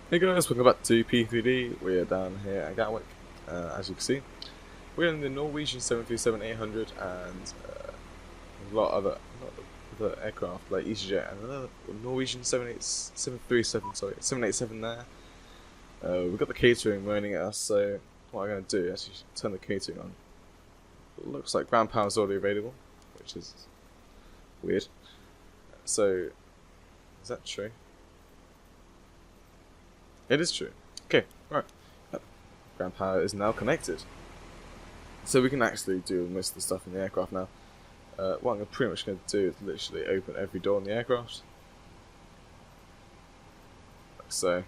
Hey guys, welcome back to P3D. We're down here at Gatwick, as you can see. We're in the Norwegian 737-800 and a lot of other aircraft like EasyJet and another Norwegian 787 there. We've got the catering moaning at us, so what I'm going to do is actually turn the catering on. It looks like ground power is already available, which is weird. So, is that true? It is true. Okay, right. Ground power is now connected. So we can actually do most of the stuff in the aircraft now. What I'm pretty much going to do is literally open every door in the aircraft. Like so.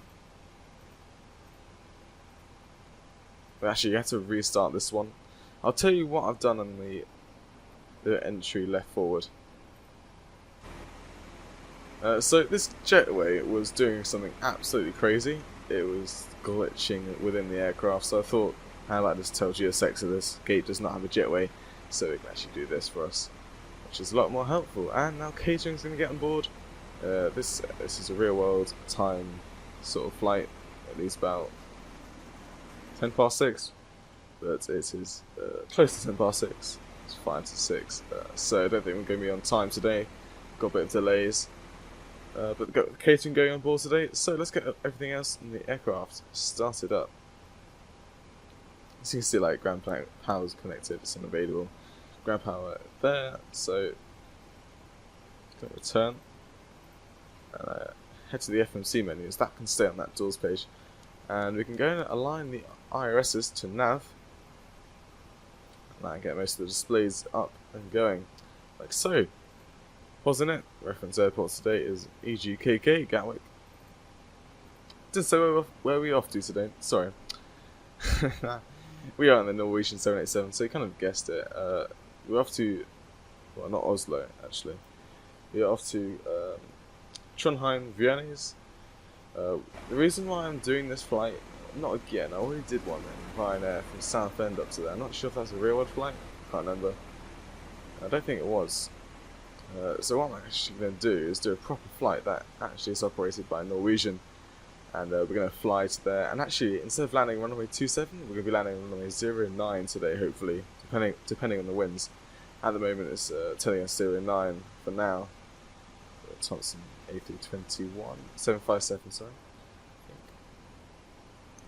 But actually, you have to restart this one. I'll tell you what I've done on the entry left forward. So this jetway was doing something absolutely crazy. It was glitching within the aircraft, so I thought, how about just tell GSX that this gate does not have a jetway, so it can actually do this for us, which is a lot more helpful. And now catering's going to get on board. This is a real world time sort of flight, at least about 10 past 6, but it is close to 10 past 6. It's 5 to 6, so I don't think we're going to be on time today. Got a bit of delays. But the catering going on board today, so let's get everything else in the aircraft started up. As you can see, like ground power is connected, it's unavailable. Ground power there, so going to return and head to the FMC menus. That can stay on that doors page, and we can go and align the IRSs to nav, and that can get most of the displays up and going, like so. Pausing it. Reference airport today is EGKK Gatwick. Didn't say where we off to today. Sorry. We are in the Norwegian 787, so you kind of guessed it. We're off to, well, not Oslo actually. We are off to Trondheim, Værnes. The reason why I'm doing this flight, not again. I already did one in Ryanair from Southend up to there. I'm not sure if that's a real world flight. Can't remember. I don't think it was. So what I'm actually going to do is do a proper flight that actually is operated by Norwegian, and we're going to fly to there, and actually instead of landing runway 27 we're going to be landing on runway 09 today, hopefully, depending on the winds. At the moment it's telling us 09 for now. Thompson A321 757, sorry.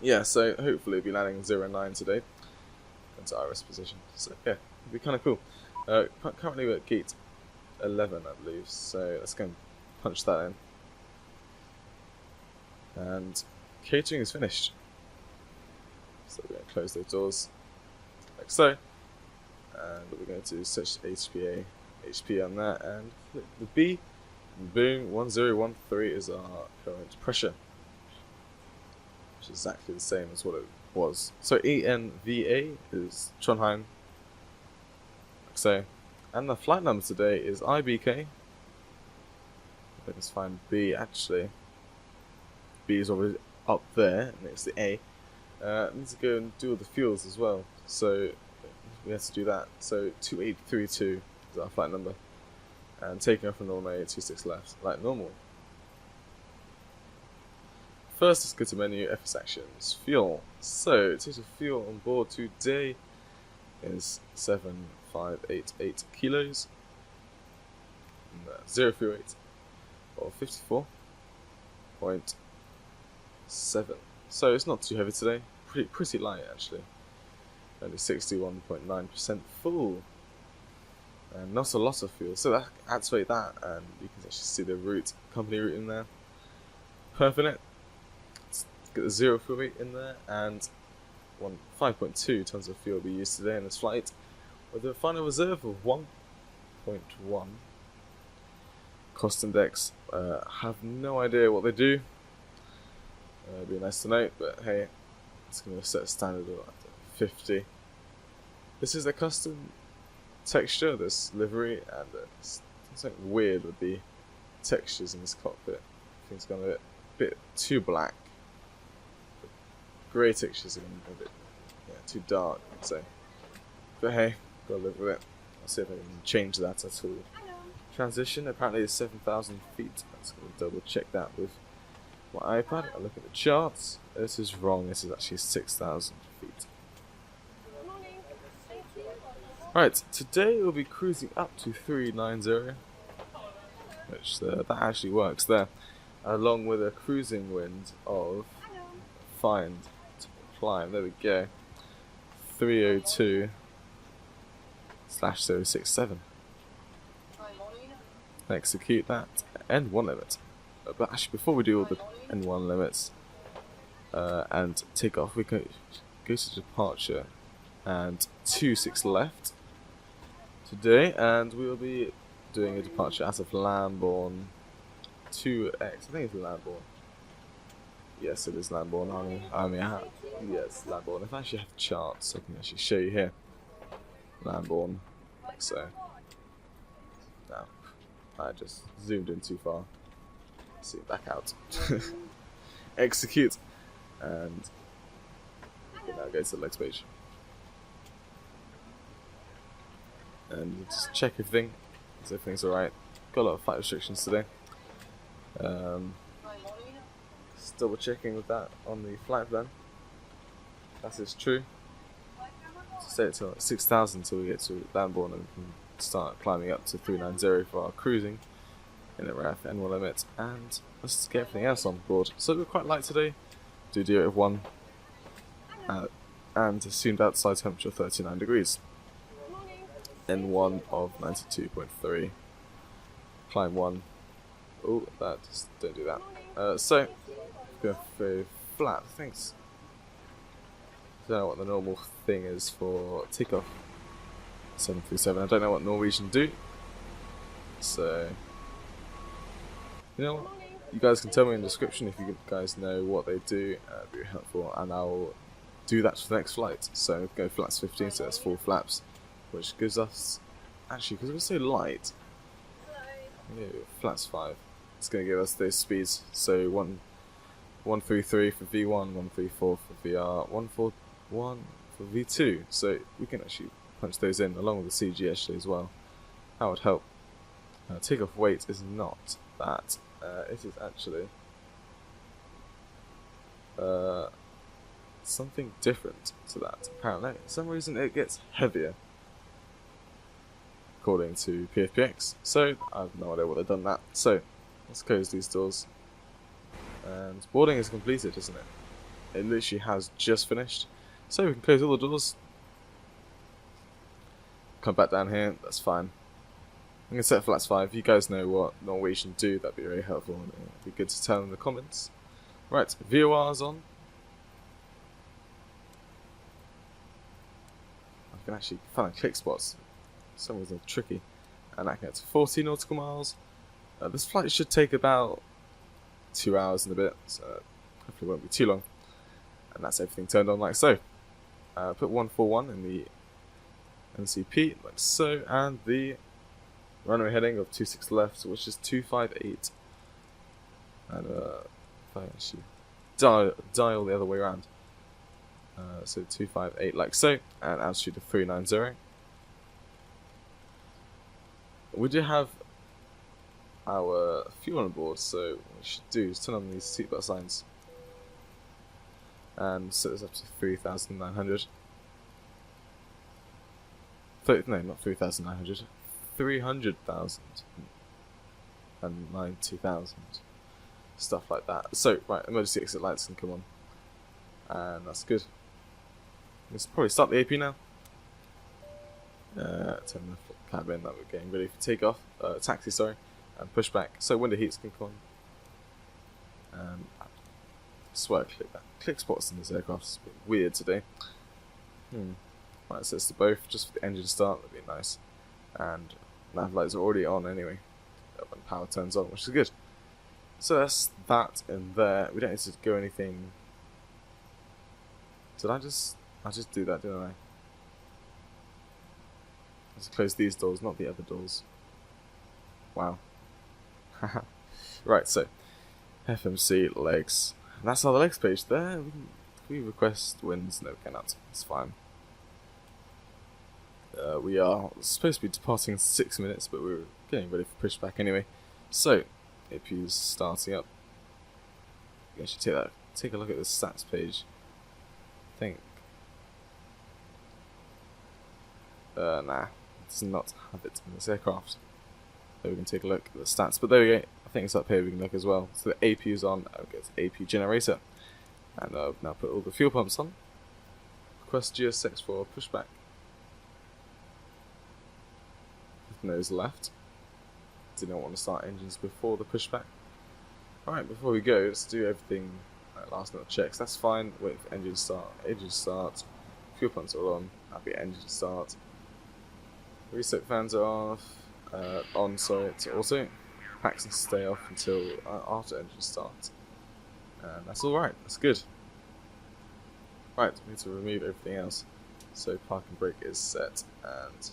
Yeah, so hopefully we'll be landing 09 today into IRS position, so yeah, it'll be kind of cool. Currently we're at gate 11, I believe, so let's go and punch that in. And catering is finished, so we're going to close those doors like so, and we're going to search HP on that and click the B, and boom, 1013 is our current pressure, which is exactly the same as what it was. So ENVA is Trondheim, like so. And the flight number today is IBK. Let's find B actually. B is already up there next to A. Need to go and do all the fuels as well. So we have to do that. So 2832 is our flight number. And taking off from Norway 26 left, like normal. First, let's go to menu, FS actions, fuel. So total fuel on board today is 7588 kilos, and zero fuel weight of 54.7. So it's not too heavy today, pretty light actually. Only 61.9% full, and not a lot of fuel. So that activate that, and you can actually see the route, company route in there. Perfect. Let's get the zero fuel weight in there, and 5.2 tons of fuel will be used today in this flight, with a final reserve of 1.1. Cost index, have no idea what they do. It'd be nice to know, but hey, it's going to set a standard of 50. This is a custom texture, this livery, and it's something weird with the textures in this cockpit. I think it's gone a bit too black. Grey textures are a bit too dark, I'd say. But hey, gotta live with it. I'll see if I can change that at all. Transition apparently is 7,000 feet. Let's go double check that with my iPad, I look at the charts. This is wrong, this is actually 6,000 feet. Right, today we'll be cruising up to 390, which that actually works there, along with a cruising wind of, find, to climb, there we go, 302/067. Execute that, end one limit. But actually, before we do all the N1 limits and take off, we go to departure and 26 left today, and we will be doing a departure out of Lambourne 2X. I think it's Lambourne. Yes, it is Lambourne. Yes, Lambourne. If I actually have charts, I can actually show you here. Lambourne, like so. Now, I just zoomed in too far. See, back out. Execute, and we can now go to the next page. And just check everything, so everything's alright. Got a lot of flight restrictions today. Just double checking with that on the flight plan. That is true. Set it to 6,000 until we get to Lambourne, and we can start climbing up to 390 for our cruising in the RAF N1 limit, and let's get everything else on board. So we're quite light today. Do it with 1 and assumed outside temperature 39 degrees. N1 of 92.3. Climb 1. Oh, that just don't do that. So go for flat. Thanks. I don't know what the normal thing is for takeoff. 737. I don't know what Norwegian do. So, you know what? You guys can tell me in the description if you guys know what they do. It'd be helpful, and I'll do that for the next flight. So go flaps 15, so that's 4 flaps, which gives us, actually, because we're so light, flaps 5. It's going to give us those speeds. So 133 for V1, 134 for VR, 141 for V2. So we can actually punch those in along with the CG actually as well. That would help. Takeoff weight is not that. It is actually something different to that. Apparently, for some reason it gets heavier, according to PFPX. So I have no idea what they've done that. So let's close these doors. And boarding is completed, isn't it? It literally has just finished. So we can close all the doors. Come back down here. That's fine. I'm going to set flaps 5. If you guys know what Norwegian do, that'd be very helpful. It'd be good to tell in the comments. Right, VOR's on. I can actually find click spots. Some of them are tricky. And I can get to 40 nautical miles. This flight should take about 2 hours and a bit, so hopefully it won't be too long. And that's everything turned on like so. Put 141 in the NCP, like so, and the runway heading of 26 left, which is 258. And if I actually dial the other way around, so 258 like so, and altitude of 390. We do have our fuel on board, so what we should do is turn on these seatbelt signs and set this up to 3,900. No, not 3,900. 300,000 and 90,000, stuff like that. So, right, emergency exit lights can come on, and that's good. Let's probably start the AP now. Turn the cabin that we're getting ready for takeoff, taxi, sorry, and push back. So window heats can come on. I swear, click spots in this aircraft is a bit weird today. Right, so it's the both just for the engine start. That'd be nice. And nav lights are already on anyway when power turns on, which is good. So that's that in there. We don't need to go anything. Did I just do that, didn't I? Let's close these doors, not the other doors. Wow. Right, so FMC legs. And that's our legs page there. We request wins. No, we cannot. It's fine. We are supposed to be departing in 6 minutes, but we're getting ready for pushback anyway. So, APU's starting up. can actually take a look at the stats page. I think. Nah, it does not have it in this aircraft. So we can take a look at the stats. But there we go. I think it's up here. We can look as well. So the AP is on. I'll get the AP generator, and I've now put all the fuel pumps on. Request GSX for pushback. Nose left. Did not want to start engines before the pushback. Alright, before we go, let's do everything last minute checks. That's fine. Wait for engine start. Engine start. Fuel pumps are on. Happy engine start. Reset fans are off. On, sorry, it's auto. Packs can stay off until after engine start. And that's alright. That's good. Right, we need to remove everything else. So park and brake is set, and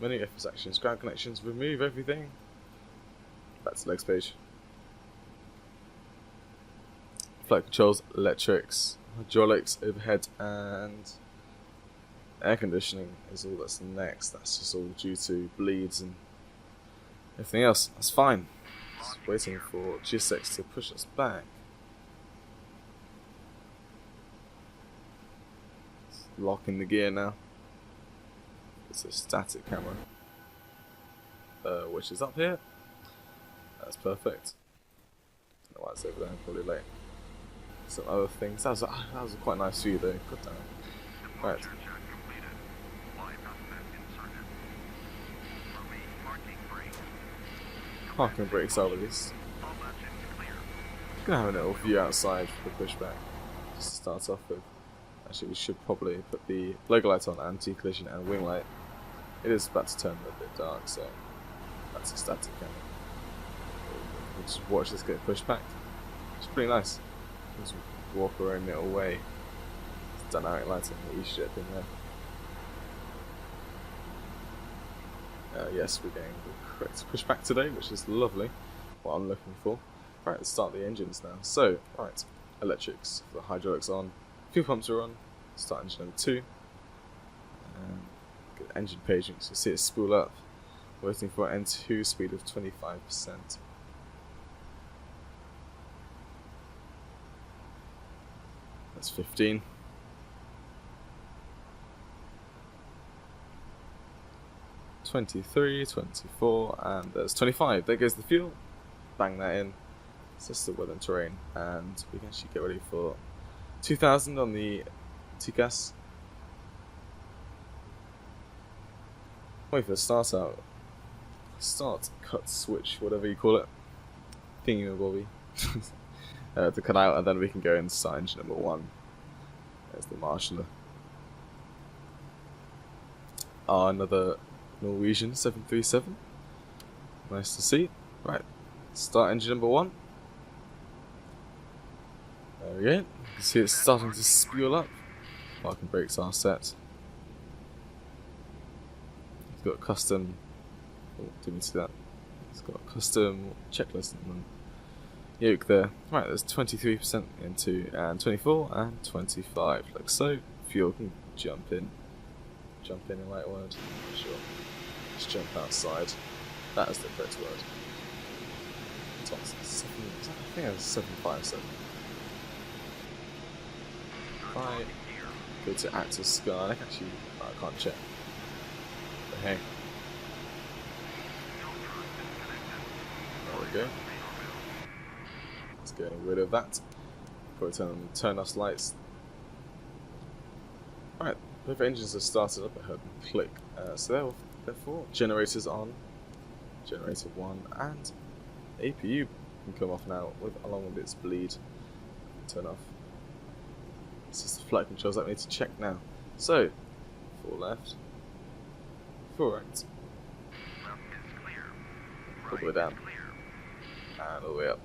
menu FS actions, ground connections, remove everything. Back to legs page. Flight controls, electrics, hydraulics, overhead, and air conditioning is all that's next. That's just all due to bleeds and everything else. That's fine. Just waiting for GSX to push us back. Locking the gear now. It's a static camera, which is up here. That's perfect. Don't know why it's over there. Probably late. Some other things. That was a quite nice view though. God damn. Right. Parking brakes are released. Gonna have a little view outside for the pushback. Just to start off with. Actually, we should probably put the logo light on, anti-collision and wing light. It is about to turn a little bit dark, so that's a static camera. We'll just watch this get pushed back. It's pretty nice. Just walk our own little way. It's dynamic lighting, the E-strip in there. Yes, we're getting the correct pushback today, which is lovely. What I'm looking for. Right, let's start the engines now. So, right, electrics, the hydraulics on, fuel pumps are on. Start engine number 2. Get the engine page, you can see it spool up. Waiting for N2 speed of 25%. That's 15. 23, 24, and there's 25. There goes the fuel. Bang that in. It's just the weather and terrain, and we can actually get ready for 2000 on the TCAS. Wait for the start out. Start, cut, switch, whatever you call it. Thingy-mabobby. To cut out, and then we can go and start engine number 1. There's the marshaller. Another Norwegian 737. Nice to see. Right, start engine number 1. There we go. You can see it's starting to spool up. Parking brakes are set. It's got a custom. Oh, didn't see that. It's got a custom checklist on the yoke there. Right, there's 23% into, and 24 and 25, like so. Fuel can jump in. Jump in the right word. Sure. Just jump outside. That is the correct word. I think it was 757. Right. Go to active sky. Actually, I can't check. But hey. There we go. Let's get rid of that. Probably turn off lights. Alright, both engines are started up. I heard them click. So therefore, generators on. Generator 1 and APU can come off now, along with its bleed. Turn off. It's just the flight controls that we need to check now. So, 4 left, 4 right, all the way down, and all the way up,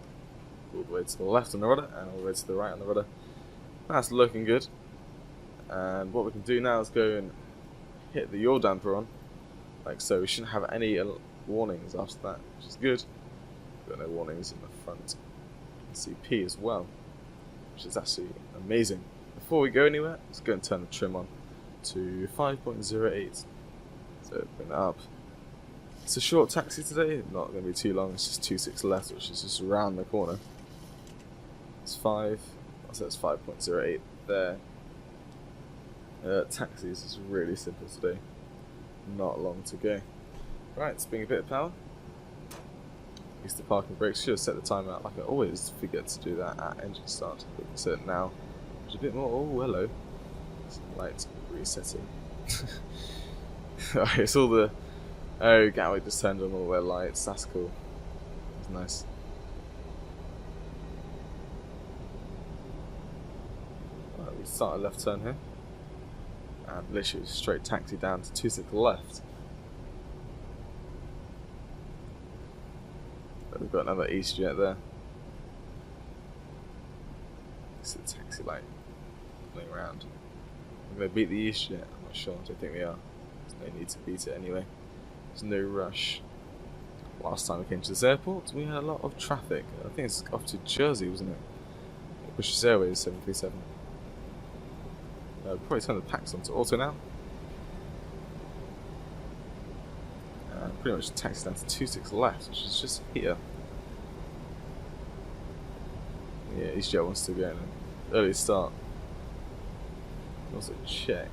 all the way to the left on the rudder, and all the way to the right on the rudder. That's looking good. And what we can do now is go and hit the yaw damper on, like so. We shouldn't have any warnings after that, which is good. Got no warnings in the front. CP as well, which is actually amazing. Before we go anywhere, let's go and turn the trim on to 5.08. So bring that up. It's a short taxi today, not going to be too long. It's just 26 left, which is just around the corner. It's 5. So it's 5.08 there. Taxis is really simple today. Not long to go. Right, it's being a bit of power. Use the parking brakes. Should have set the timer out, like I always forget to do that at engine start. But we can set it now. There's a bit more. Oh, hello. Some lights resetting. Alright, it's all the. Oh, Gatwick just turned on all their lights. That's cool. That's nice. Right, we start a left turn here. And literally straight taxi down to 26 left. But we've got another EasyJet there. It's the taxi light pulling around. We're going to beat the EasyJet. I'm not sure. I don't think we are. There's no need to beat it anyway. There's no rush. Last time we came to this airport, we had a lot of traffic. I think it's off to Jersey, wasn't it? British Airways 737. Probably turn the packs onto auto now. Pretty much taxi down to 26 left, which is just here. Yeah, EasyJet wants to go in an early start. Also check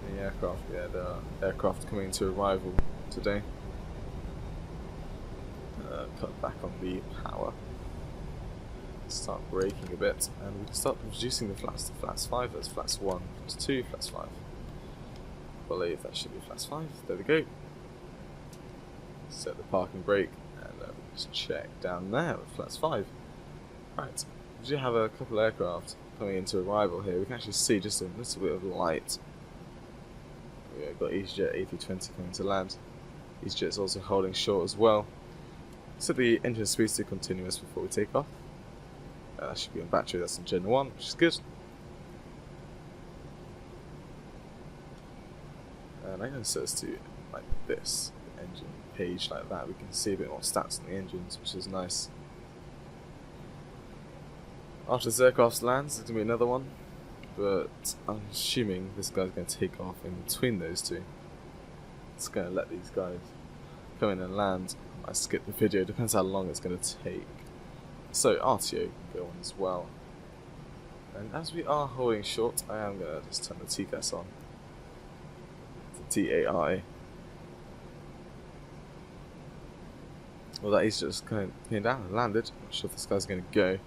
the aircraft. Yeah, the aircraft coming into arrival today. Cut back on the power. Start braking a bit, and we can start reducing the flats to flats 5. That's flats 1, flats 2, flats 5. I believe that should be flats 5. There we go. Set the parking brake, and just check down there with flats 5. Right, we do have a couple of aircraft coming into arrival here. We can actually see just a little bit of light. We've got EasyJet A320 coming to land. EasyJet's also holding short as well. Set the engine speeds to continuous before we take off. That should be on battery, that's in Gen 1, which is good. And I'm going to set this to like this, the engine page like that. We can see a bit more stats on the engines, which is nice. After this aircraft lands, there's going to be another one, but I'm assuming this guy's going to take off in between those two. It's going to let these guys come in and land. I might skip the video, depends how long it's going to take. So RTO can go on as well. And as we are holding short, I am going to just turn the TCAS on. The TAI. Well, that is just came down and landed. I'm not sure if this guy's going to go,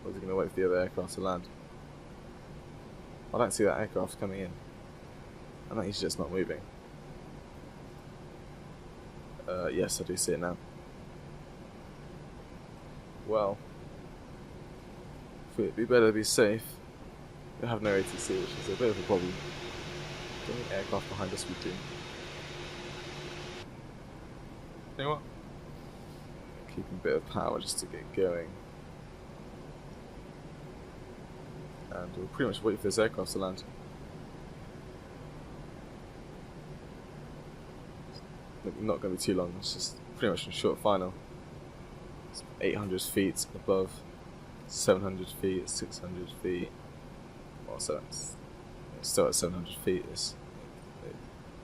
or is he going to wait for the other aircraft to land. I don't see that aircraft coming in. And that he's just not moving. Yes, I do see it now. Well, it'd be better to be safe. We have no ATC, which is a bit of a problem. Any aircraft behind us we do. You know what? Keeping a bit of power just to get going. And we'll pretty much wait for this aircraft to land. Not going to be too long, it's just pretty much a short final. It's 800 feet above, 700 feet, 600 feet. Well, so it's still at 700 feet, it's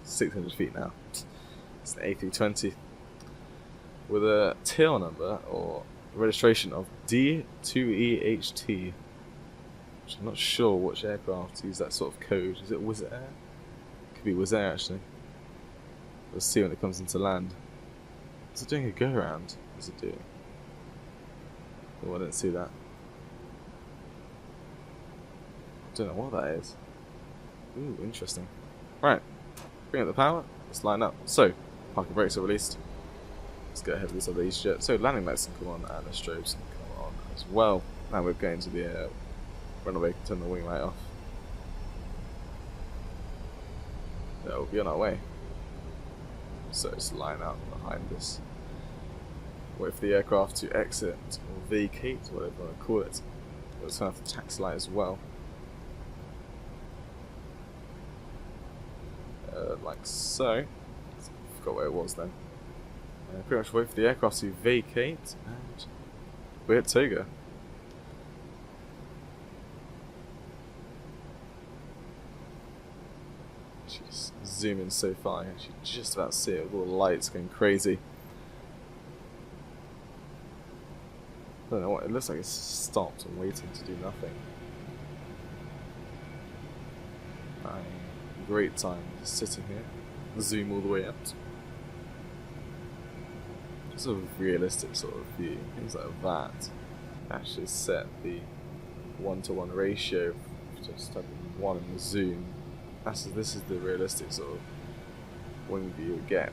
600 feet now. It's an A320 with a tail number or registration of D2EHT, which I'm not sure which aircraft use that sort of code. Is it Wizz Air? Could be Wizz Air actually. We'll see when it comes into land. Is it doing a go around? What's it doing? Oh, I didn't see that. I don't know what that is. Ooh, interesting. Right, bring up the power. Let's line up. So, parking brakes are released. Let's go ahead with this other EasyJet. So, landing lights can come on and the strobes can come on as well. Now we're going to the runway, turn the wing light off. Yeah, we'll be on our way. So let's line up behind this. Wait for the aircraft to exit or vacate, whatever you want to call it. We'll turn off the taxi light as well. Like so. I forgot where it was then. Pretty much wait for the aircraft to vacate, and we're at Toga. Jeez, zoom in so far, I can actually just about see it with all the lights going crazy. I don't know what, it looks like it's stopped and waiting to do nothing. Great time just sitting here, zoom all the way out. Just a realistic sort of view, things like that. Actually set the 1-to-1 ratio, just having 1 in the zoom. This is the realistic sort of wing view you get.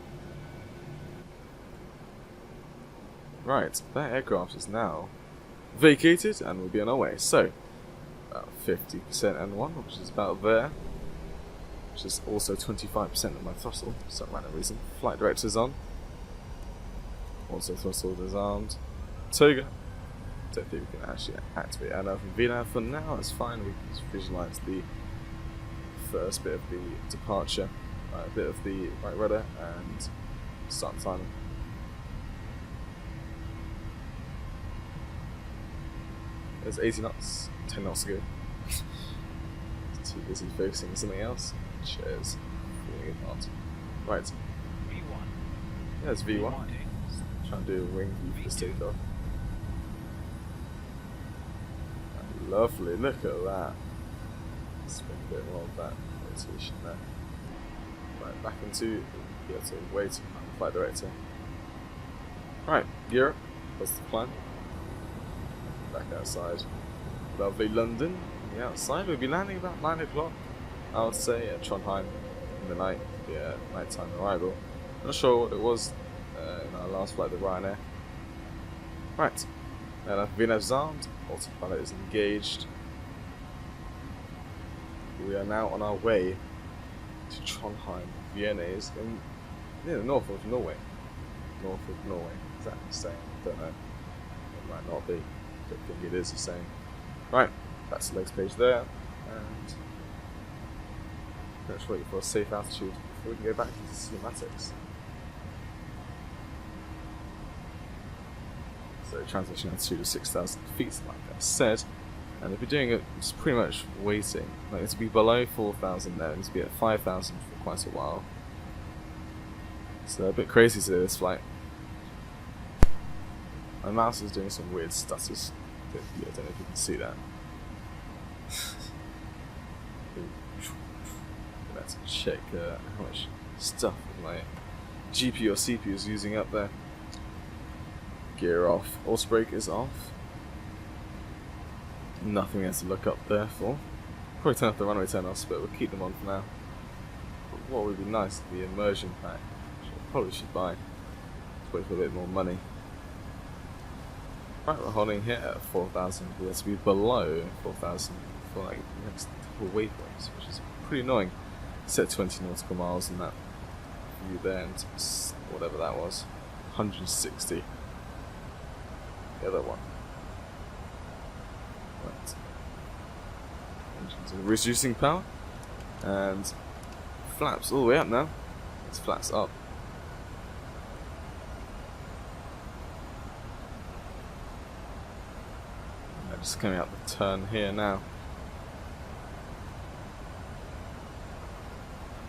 Right, that aircraft is now vacated and we'll be on our way. So, about 50% N1, which is about there. Which is also 25% of my throttle, for some random reason. Flight director's on. Also throttle disarmed. Toga. Don't think we can actually activate ANAV and VNAV. For now, it's fine. We can just visualize the first bit of the departure, a bit of the right rudder, and start timing. There's 80 knots, 10 knots to go. Too busy focusing on something else. Cheers. Feeling it hard. Right. V1. Yeah, it's V1. Trying to do a wing view for this takeoff. Lovely, look at that. Spin a bit more of that rotation there. Right, back into waiting on the flight director. Right, Europe. What's the plan? Back outside. Lovely London. On the outside, we'll be landing about 9 o'clock. I would say at Trondheim in the night. Yeah, nighttime arrival. Not sure what it was in our last flight, the Ryanair. Right. Now VNAV's armed. Autopilot is engaged. We are now on our way to Trondheim. Værnes in the north of Norway. North of Norway. Is that the same? Don't know. It might not be. Don't think it is the same. Right, that's the legs page there. And let's wait for a safe altitude before we can go back into cinematics. So transition altitude of 6,000 feet, like I said. And if you're doing it, it's pretty much waiting. Like it's to be below 4,000 there, it's to be at 5,000 for quite a while. So a bit crazy to do this flight. My mouse is doing some weird stutters. I don't know if you can see that. Let's check how much stuff my GPU or CPU is using up there. Gear off. Auto brake is off. Nothing else to look up there for. Probably turn off the runway turn-offs, but we'll keep them on for now. But what would be nice is the immersion pack, which I probably should buy. Let's wait for a bit more money. Right, we're holding here at 4,000. We have to be below 4,000 for like the next couple of waypoints, which is pretty annoying. Set 20 nautical miles in that view there, and whatever that was, 160. The other one. Right. Engines are reducing power, and flaps all the way up now. It's flaps up. And just coming out the turn here now.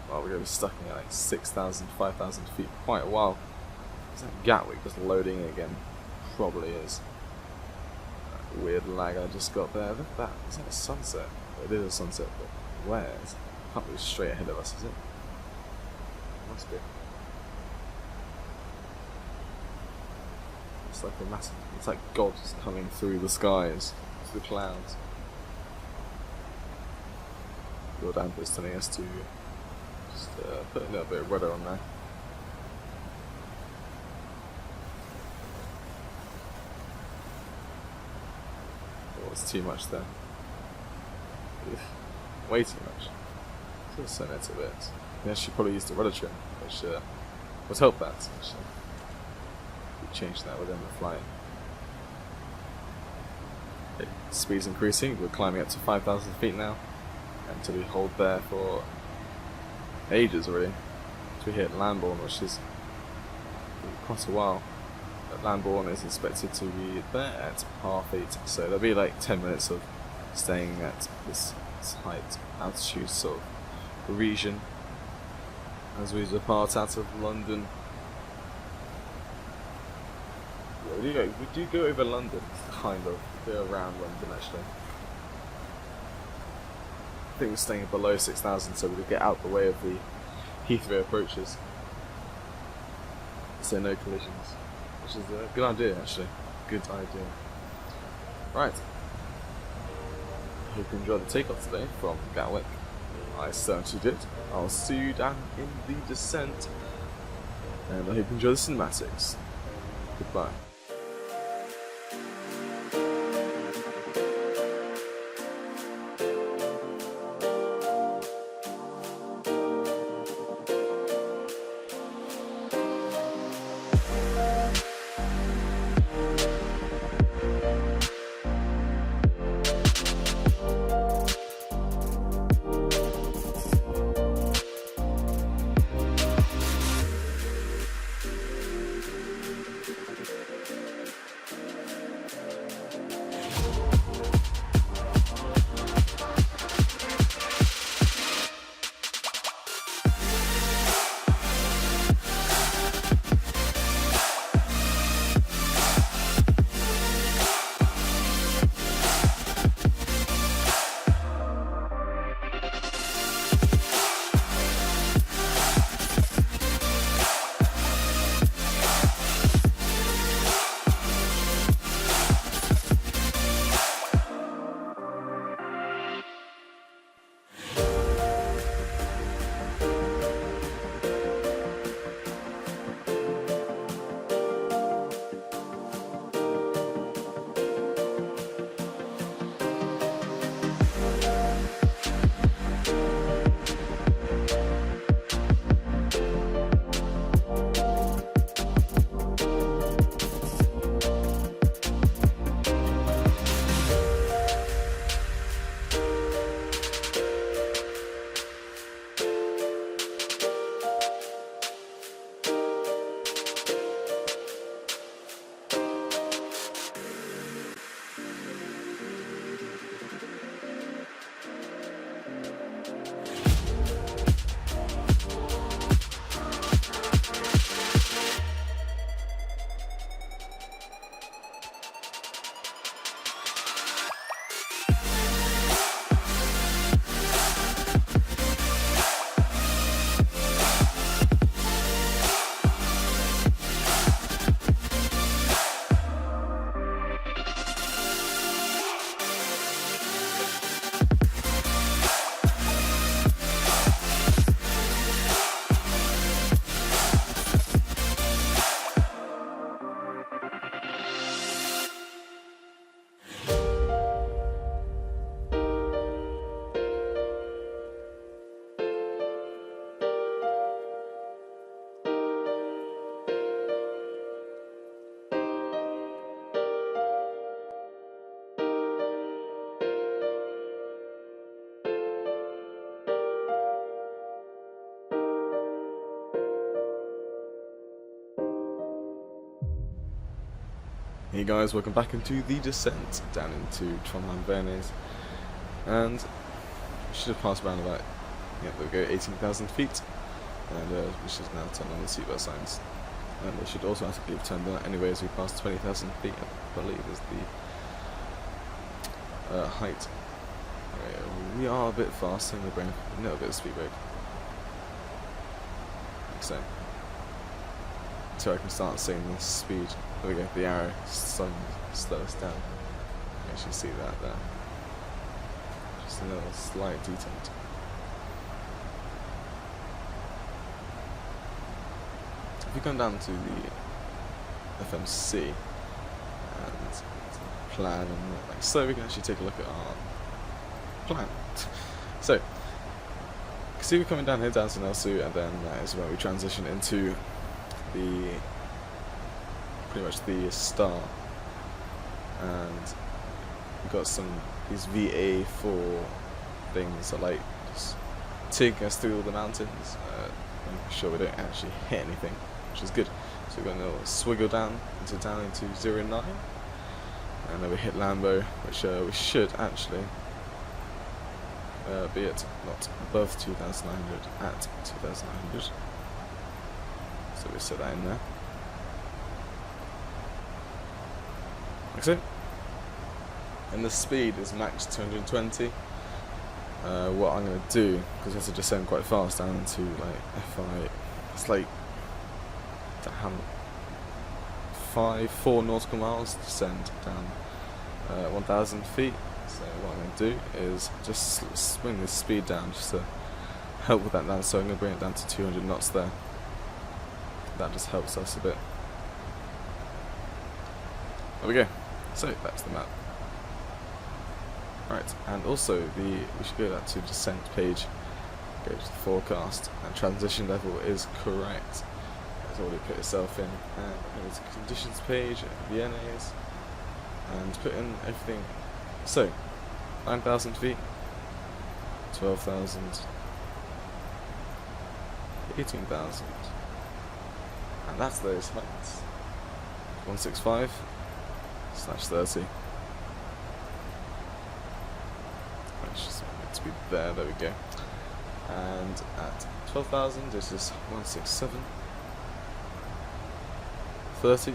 Well, we're going to be stuck in like 6,000, 5,000 feet for quite a while. Is that Gatwick just loading again? Probably is. That weird lag I just got there. Look at that. Is that a sunset? It is a sunset, but where? It can't be straight ahead of us, is it? Must be. It's like a massive. It's like God just coming through the skies, through the clouds. Your damper's telling us to just put a little bit of rudder on there. It's too much there. Way too much. Just send it a bit. Yeah, she probably used the rudder trim, which would help that. Actually, we changed that within the flight. Speed's increasing. We're climbing up to 5,000 feet now, until we hold there for ages already. Until we hit Lambourne, which is quite a while. Lambourne is expected to be there at 8:30, so there'll be like 10 minutes of staying at this height altitude sort of region as we depart out of London. we do go over London, kind of. We go around London actually. I think we're staying below 6,000, so we could get out the way of the Heathrow approaches. So no collisions, which is a good idea actually. Good idea. Right. Hope you enjoyed the takeoff today from Gatwick. I certainly did. I'll see you down in the descent, and I hope you enjoy the cinematics. Goodbye. Hey guys, welcome back into the descent down into Trondheim, Værnes, and we should have passed around about, yeah, there we go, 18,000 feet, and we should now turn on the seatbelt signs, and they should automatically have turned on anyway as we pass 20,000 feet, I believe is the height. We are a bit faster in the brain, a little bit of speed brake, so I can start seeing the speed. There we go, the arrow starting to slow us down. You actually see that there. Just a little slight detent. If we come down to the FMC and plan and like so, we can actually take a look at our plan. So, you can see we're coming down here down to Nelsu, and then that is where we transition into pretty much the star, and we've got these VA4 things that like just take us through all the mountains, making sure we don't actually hit anything, which is good. So we've got a little swiggle down into 09, and then we hit Lambo, which we should actually be at not above 2,900, at 2,900. So we set that in there. like so. And the speed is max 220. What I'm going to do, because it has to descend quite fast down to like it's like 4 nautical miles descend down 1,000 feet. So what I'm going to do is just swing this speed down just to help with that down. So I'm going to bring it down to 200 knots there. That just helps us a bit. There we go. So that's the map. Right, and also we should go back to descent page, go to the forecast, and transition level is correct. It's already put itself in. And there's a conditions page, VNAs, and put in everything. So, 9,000 feet, 12,000, 18,000, and that's those heights. 165/30. Just want it to be there we go. And at 12,000 this is 167, 30,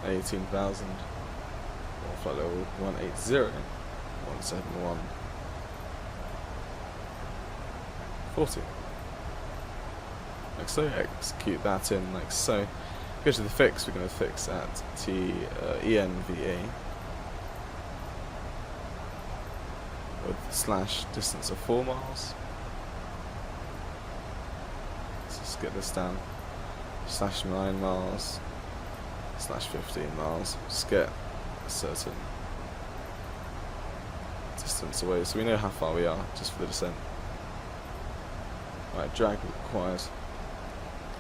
18,000, flight level 180, 171, 40. Like so, execute that in like so. Go to the fix, we're going to fix at ENVA. With / distance of 4 miles. Let's just get this down. /9 miles. /15 miles. Just get a certain distance away so we know how far we are just for the descent. Right, drag required.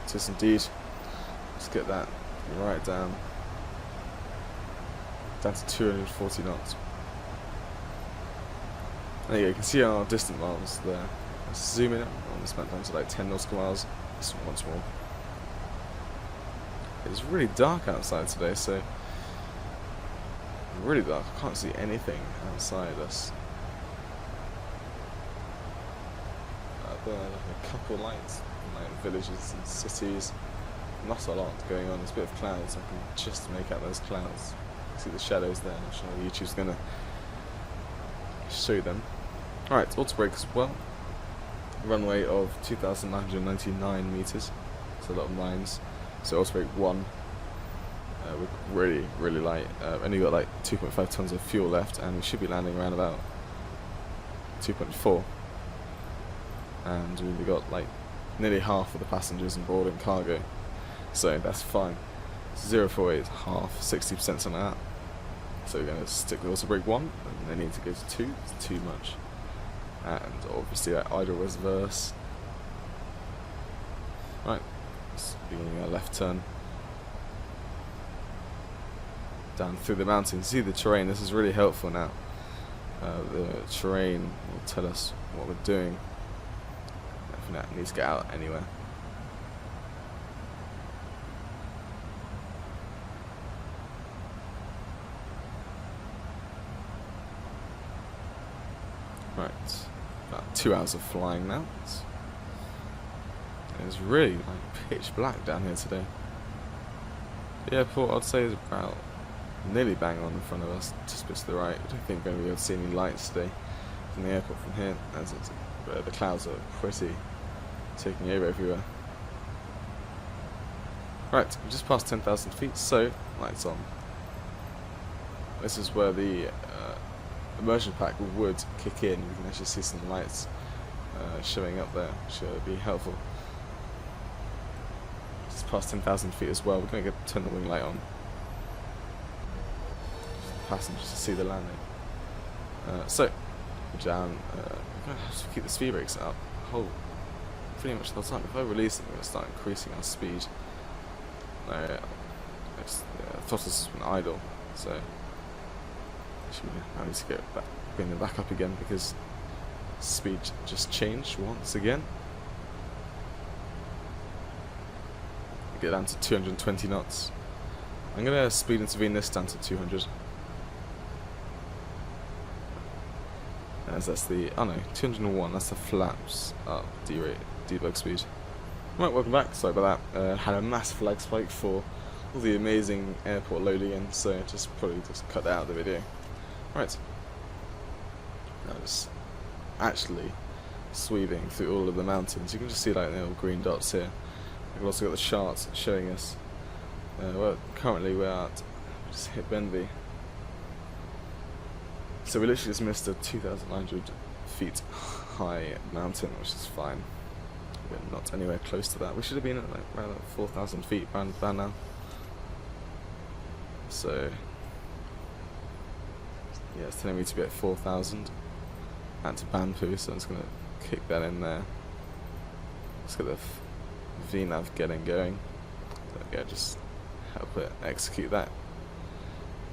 It is indeed. Let's get that right down to 240 knots. There you go, you can see our distant miles there. Let's zoom in, almost went down to like 10 nautical miles, just once more. It's really dark outside today, so really dark, I can't see anything outside us. There are like a couple lights in like villages and cities, not a lot going on, there's a bit of clouds, I can just make out those clouds. See the shadows there, I'm sure YouTube's going to show you them. Alright, auto brake as well. Runway of 2,999 meters. It's a lot of lines. So auto brake 1. We're really light. Only got like 2.5 tons of fuel left, and we should be landing around about 2.4. And we've got like nearly half of the passengers on board and cargo. So that's fine. 048 half, 60% something like that. So we're going to stick with auto brake 1, and they need to go to 2, it's too much. And obviously that idle reverse. Right, let's begin our left turn. Down through the mountains, see the terrain, this is really helpful now. The terrain will tell us what we're doing. If that needs to get out anywhere. Right, about 2 hours of flying now. It's really like pitch black down here today. The airport, I'd say, is about nearly bang on in front of us, just a bit to the right. I don't think we're going to be able to see any lights today from the airport from here, as it's, the clouds are pretty taking over everywhere. Right, we just passed 10,000 feet, so lights on. This is where the immersion pack would kick in. You can actually see some lights showing up there, which would be helpful. Just past 10,000 feet as well. We're going to turn the wing light on. Passengers to see the landing. So, down. We're going to have to keep the speed brakes up. Pretty much the whole time. If I release them, we're going to start increasing our speed. Throttle's been idle, so I need to get back, bring them back up again because speed just changed once again. Get down to 220 knots. I'm going to speed intervene this down to 200. As that's the, 201, that's the flaps up, debug speed. Right, welcome back, sorry about that. Had a massive lag spike for all the amazing airport loading in, so just probably just cut that out of the video. Right. Now just actually sweeping through all of the mountains. You can just see like the little green dots here. We've also got the charts showing us. Well, currently we're at just hit Benby. So we literally just missed a 2,900 feet high mountain, which is fine. We're not anywhere close to that. We should have been at like around 4,000 feet around now. So yeah, it's telling me to be at 4,000 and to Banpu, so I'm just going to kick that in there. Let's get the VNav getting going. So yeah, just help it execute that.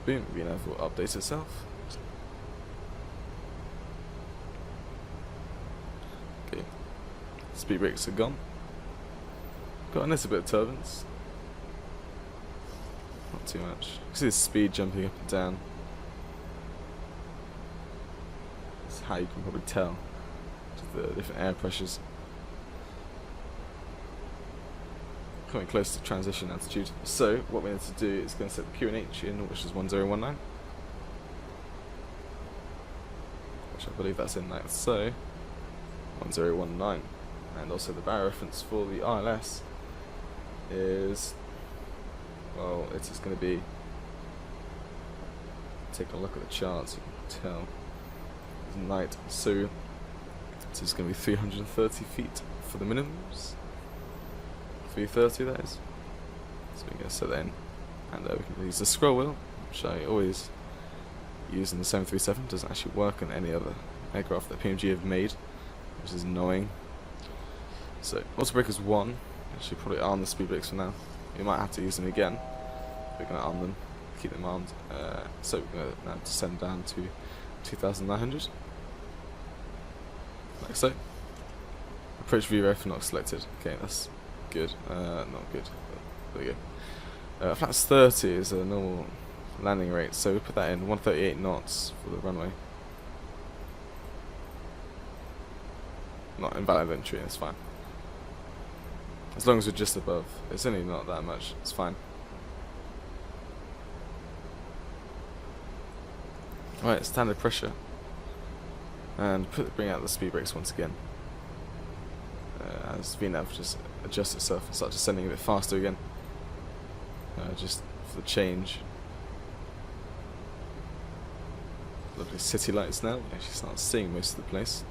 Boom, VNav will update itself. Okay, speed brakes are gone. Got a little bit of turbulence. Not too much. You see the speed jumping up and down. That's how you can probably tell the different air pressures. Coming close to transition altitude. So what we need to do is going to set the QNH in, which is 1019. Which I believe that's in that. So 1019. And also the barrier reference for the ILS is, well, it's just going to be, take a look at the charts, you can tell it's night, so it's just going to be 330 feet for the minimums, 330 that is, so we're going to set that in, and we can use the scroll wheel, which I always use in the 737, doesn't actually work on any other aircraft that PMG have made, which is annoying. So, auto brake is 1, I should probably arm the speed brakes for now. We might have to use them again. We're going to arm them, keep them armed. So we're going to now descend down to 2,900. Like so. Approach view ref not selected. Okay, that's good. Not good. There we go. Flaps 30 is a normal landing rate, so we put that in 138 knots for the runway. Not invalid entry, that's fine. As long as we're just above. It's only not that much, it's fine. Alright, standard pressure. And bring out the speed brakes once again. As VNav just adjusts itself and starts descending a bit faster again. Just for the change. Lovely city lights now. We actually start seeing most of the place.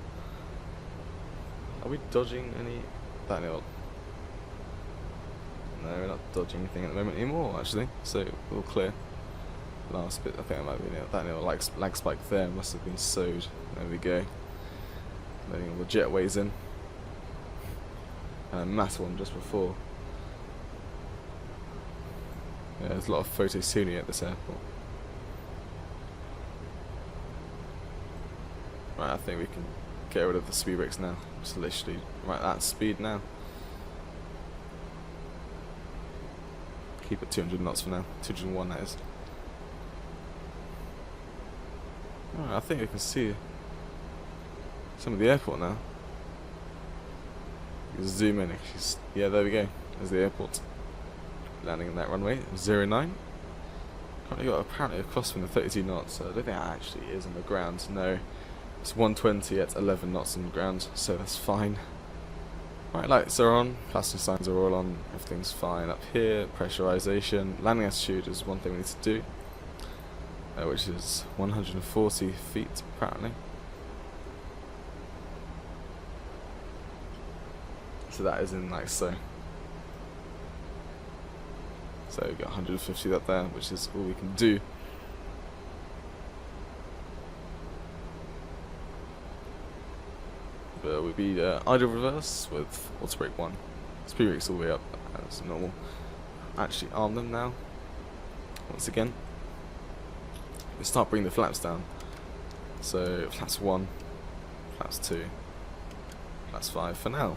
Are we dodging any? That little. No, we're not dodging anything at the moment anymore, actually. So we'll clear. Last bit, I think it might be that little lag spike there must have been sewed. There we go. Letting all the jetways in. And a massive one just before. Yeah, there's a lot of photoscenery at this airport. Right, I think we can get rid of the speed brakes now. Just literally right at speed now. Keep it 200 knots for now. 201 that is. Alright, I think we can see some of the airport now. You can zoom in. Yeah, there we go. There's the airport. Landing on that runway. 09. Currently got apparently a crosswind of 32 knots. So I don't think that actually is on the ground. No. It's 120 at 11 knots on the ground, so that's fine. Right, lights are on, flashing signs are all on, everything's fine up here. Pressurization, landing altitude is one thing we need to do, which is 140 feet apparently. So that is in like so. So we've got 150 up there, which is all we can do. We'll be idle reverse with auto brake 1. Speed brakes all the way up as normal. Actually arm them now. Once again. We start bringing the flaps down. So flaps 1, flaps 2, flaps 5 for now.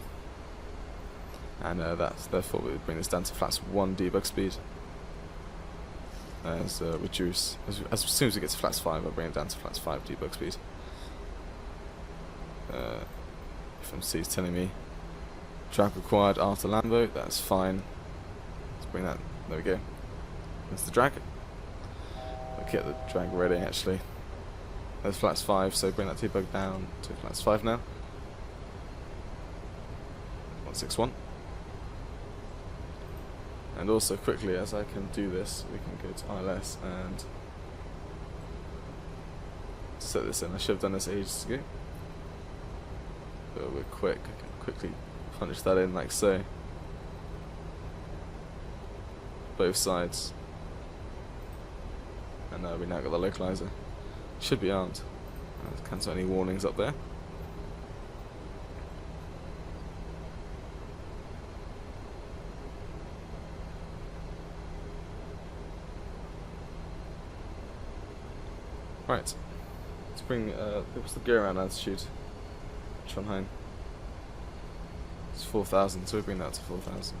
And that's therefore we bring this down to flaps 1 debug speed. As reduce as soon as we get to flaps 5, I'll bring it down to flaps 5 debug speed. FMC is telling me drag required after Lambo, that's fine. Let's bring that, there we go. There's the drag. I'll get the drag ready actually. There's flaps 5, so bring that T-bug down to flaps 5 now. 161. And also quickly, as I can do this, we can go to ILS and set this in. I should have done this ages ago. But we're quick. I can quickly punch that in like so. Both sides. And we now got the localizer. Should be armed. Cancel any warnings up there. Right. Let's bring what's the gear around altitude? Trondheim. It's 4,000, so we bring that to 4,000.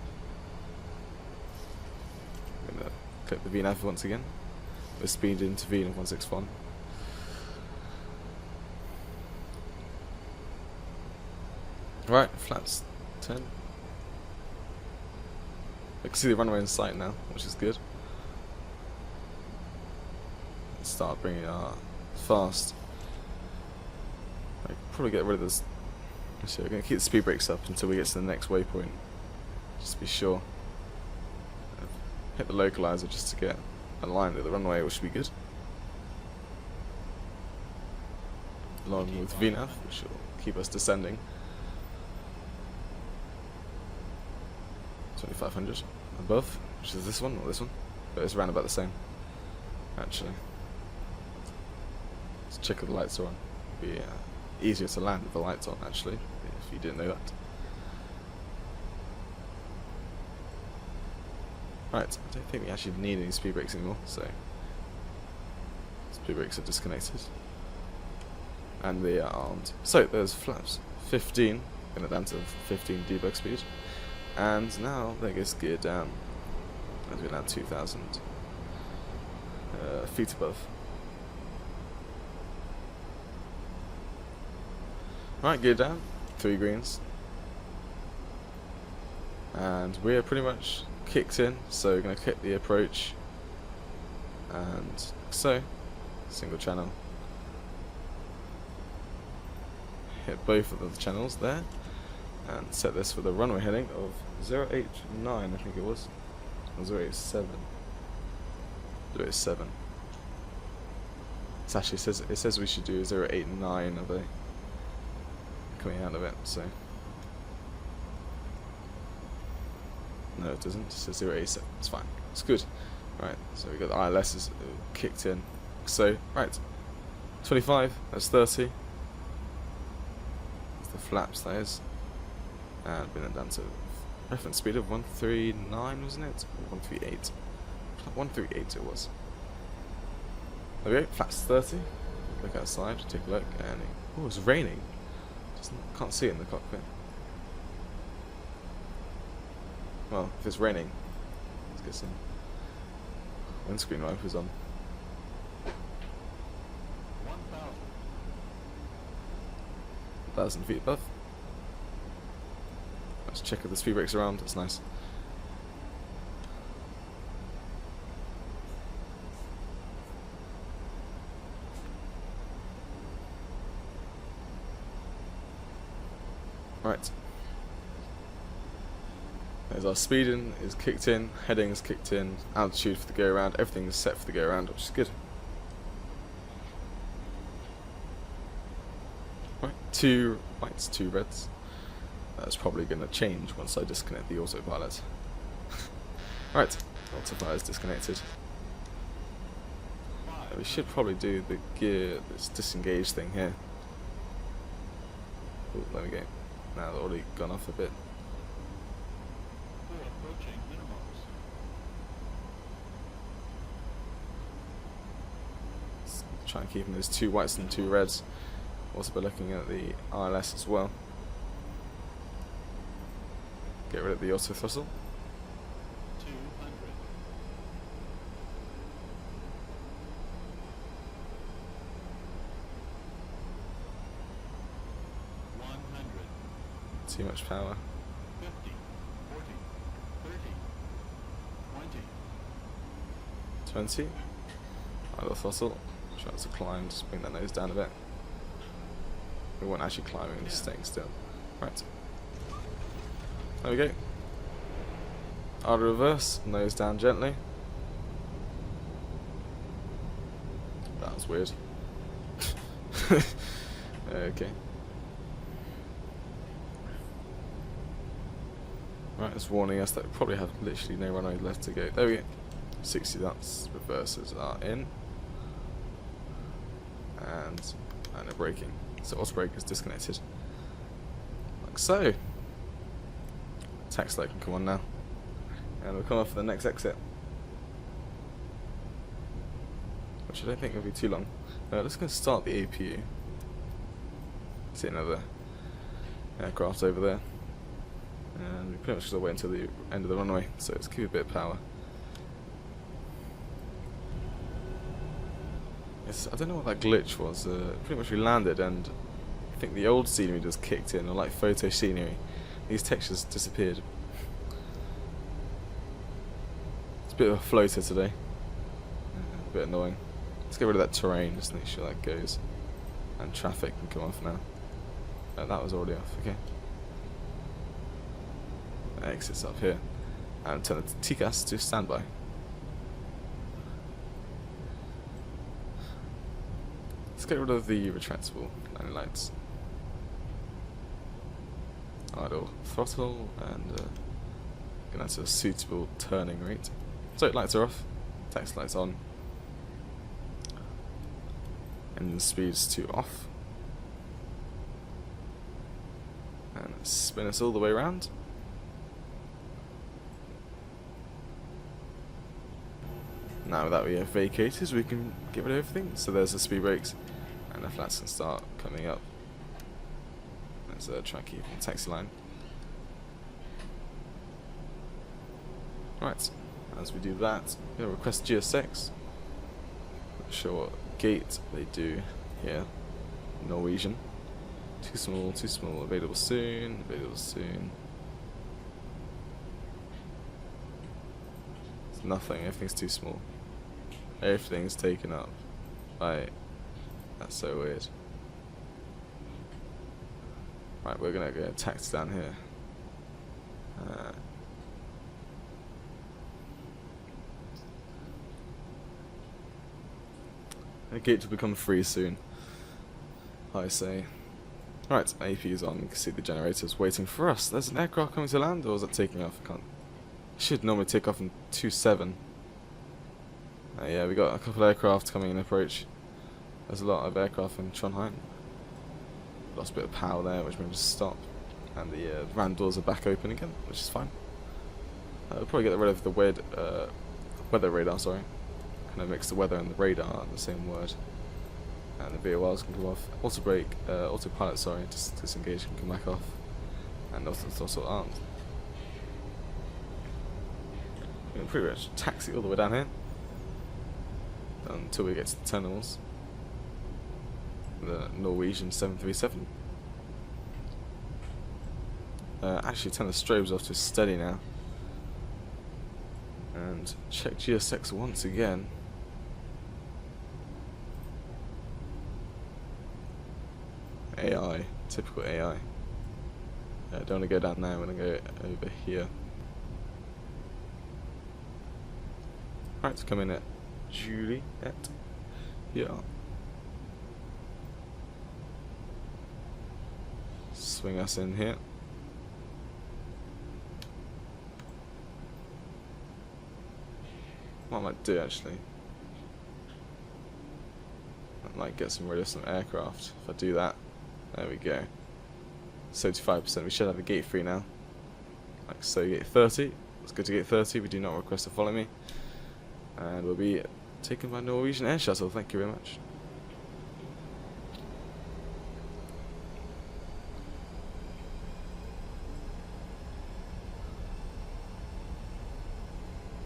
I'm gonna click the VNAV once again. We're speed into V of 161. Right, flaps 10. I can see the runway in sight now, which is good. Let's start bringing our fast. I probably get rid of this. Actually, we're going to keep the speed brakes up until we get to the next waypoint. Just to be sure. Hit the localizer just to get aligned with the runway, which should be good. Along with VNAV, which will keep us descending. 2500 above, which is this one or this one, but it's around about the same. Actually, let's check if the lights are on. It'd be easier to land with the lights on, actually, if you didn't know that. Right, I don't think we actually need any speed brakes anymore, so speed brakes are disconnected, and they are armed. So there's flaps 15, going down to 15 debug speed. And now that gets geared down as we're now 2,000 feet above. Right, gear down, 3 greens. And we're pretty much kicked in, so we're going to kick the approach. And so, single channel. Hit both of the channels there. And set this for the runway heading of 089, I think it was, or 087. 087. It actually says we should do 089 of the coming out of it. So no, it doesn't. It says 087. It's fine. It's good. Right. So we got the ILSs kicked in. So right, 25. That's 30. That's the flaps. That is. And bring it down to reference speed of 139, wasn't it? Or 138. 138 it was. There we go, flaps 30. Look outside, take a look, and oh, it's raining. Can't see it in the cockpit. Well, if it's raining, let's get some windscreen wipers on. 1,000 feet above. Let's check if the speed brakes are armed. That's nice. Right. There's our speeding is kicked in, heading is kicked in, altitude for the go around, everything is set for the go around, which is good. Right, 2 whites, 2 reds. That's probably going to change once I disconnect the autopilot. Right, autopilot is disconnected. We should probably do the gear, this disengage thing here. Oh, there we go. Now they've already gone off a bit. Let's try and keep them as 2 whites and 2 reds. Also be looking at the ILS as well. Get rid of the auto throttle. 200. 100. Too much power. 50, 40, 30, 20. 20. Idle throttle. Try to climb, just bring that nose down a bit. We weren't actually climbing, we're just staying still. Right. There we go. Idle reverse, nose down gently. That was weird. Okay. Right, it's warning us that we probably have literally no runway left to go. There we go. 60 knots, reverses are in. And they're braking. So auto brake is disconnected. Like so. Tax light can come on now. And we'll come off for the next exit. Which I don't think will be too long. Let's go start the APU. See another aircraft over there. And we pretty much just wait until the end of the runway, so let's keep a bit of power. I don't know what that glitch was. Pretty much we landed and I think the old scenery just kicked in, or like photo scenery. These textures disappeared. It's a bit of a floater today. A bit annoying. Let's get rid of that terrain, just to make sure that goes. And traffic can come off now. That was already off, okay. Exits up here. And turn the TCAS to standby. Let's get rid of the retractable landing lights. Idle throttle and get that to a suitable turning rate. So lights are off, taxi lights on. Engine speeds to off. And spin us all the way around. Now that we have vacated, we can get rid of everything. So there's the speed brakes, and the flats can start coming up. There's a track keep on taxi line. Right, as we do that, we're going to request GSX. Not sure what gate they do here. Norwegian. Too small, available soon, It's nothing, everything's too small. Everything's taken up. Right, that's so weird. Right, we're gonna go taxi down here. The gate will become free soon, I say. Right, AP is on. You can see the generators waiting for us. There's an aircraft coming to land, or is it taking off? I can't. It should normally take off in 2.7. Yeah, we got a couple of aircraft coming in approach. There's a lot of aircraft in Trondheim. Lost a bit of power there, which made us stop. And the van doors are back open again, which is fine. We'll probably get rid of the weather radar, sorry. Kind of mix the weather and the radar in the same word. And the VOLs can come off. Auto brake, autopilot, sorry, just disengage can come back off. And also armed. We can pretty much taxi all the way down here until we get to the terminals. The Norwegian 737. Actually, turn the strobes off to steady now. And check GSX once again. AI, typical AI. Don't want to go down there, I'm going to go over here. Right, to come in at Juliet. Yeah. Swing us in here. What I might do actually, I might get rid of some aircraft if I do that. There we go. 75%. We should have a gate free now. Like so, gate 30. Let's go to gate 30. We do not request to follow me. And we'll be taken by Norwegian Air Shuttle. Thank you very much.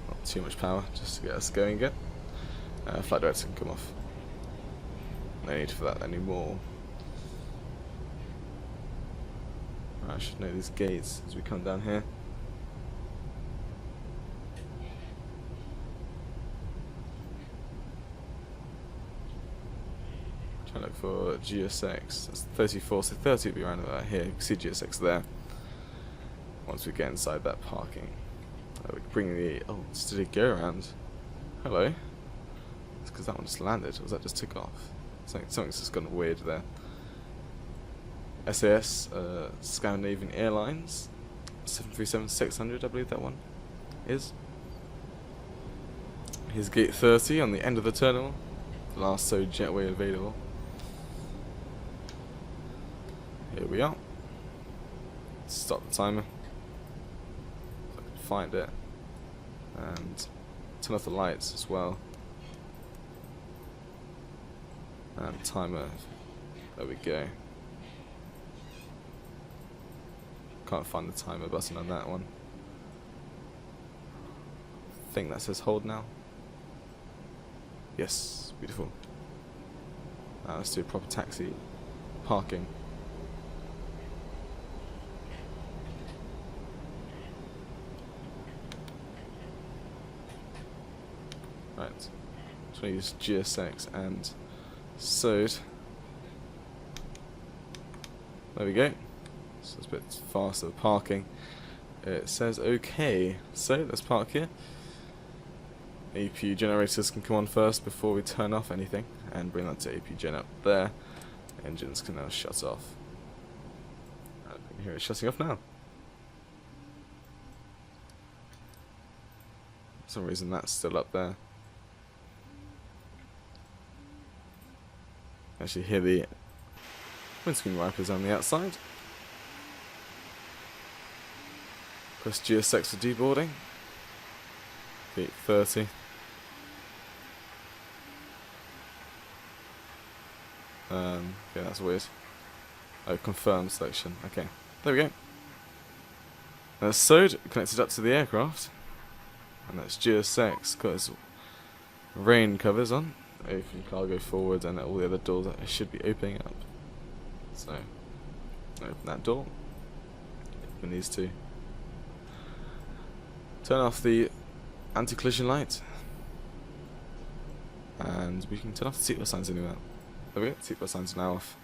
Not too much power, just to get us going again. Flight director can come off. No need for that anymore. I should know these gates as we come down here. Trying to look for GSX. That's 34, so 30 will be around about here. You can see GSX there. Once we get inside that parking, we can bring the. Oh, did it go around? Hello. It's because that one just landed. Or was that just took off? Something's just gone weird there. SAS, Scandinavian Airlines, 737-600, I believe that one is. Here's gate 30 on the end of the terminal. The last so jetway available. Here we are. Stop the timer. If I can find it. And turn off the lights as well. And timer. There we go. Can't find the timer button on that one. I think that says hold now. Yes, beautiful. Now let's do a proper taxi parking. Right, I'm trying to use GSX and SOD. There we go. So it's a bit faster parking. It says okay, so let's park here. APU generators can come on first before we turn off anything, and bring that to APU gen up there. Engines can now shut off. I can hear it shutting off now. For some reason that's still up there. Actually hear the windscreen wipers on the outside. Press GSX for deboarding. Gate 30. Okay, that's weird. Oh, confirm selection. Okay, there we go. That's SOD connected up to the aircraft, and that's GSX got its rain covers on. Open cargo forward, and all the other doors should be opening up. So, open that door. Open these two. Turn off the anti-collision light, and we can turn off the seatbelt signs anywhere. There we go, seatbelt signs are now off.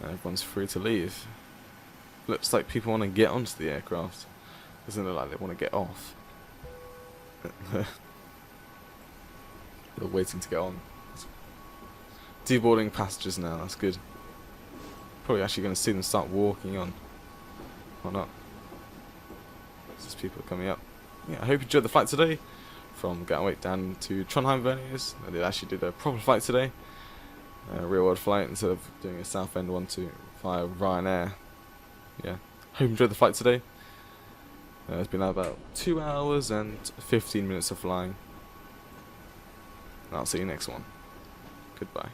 And everyone's free to leave. Looks like people want to get onto the aircraft. Doesn't look like they want to get off. They're waiting to get on. Deboarding passengers now, that's good. Probably actually going to see them start walking on. Or not. There's people coming up. Yeah, I hope you enjoyed the flight today. From Gatwick down to Trondheim, Værnes. I actually did a proper flight today. A real world flight instead of doing a Southend one to via Ryanair. Yeah, hope you enjoyed the flight today. It's been about 2 hours and 15 minutes of flying. And I'll see you next one. Goodbye.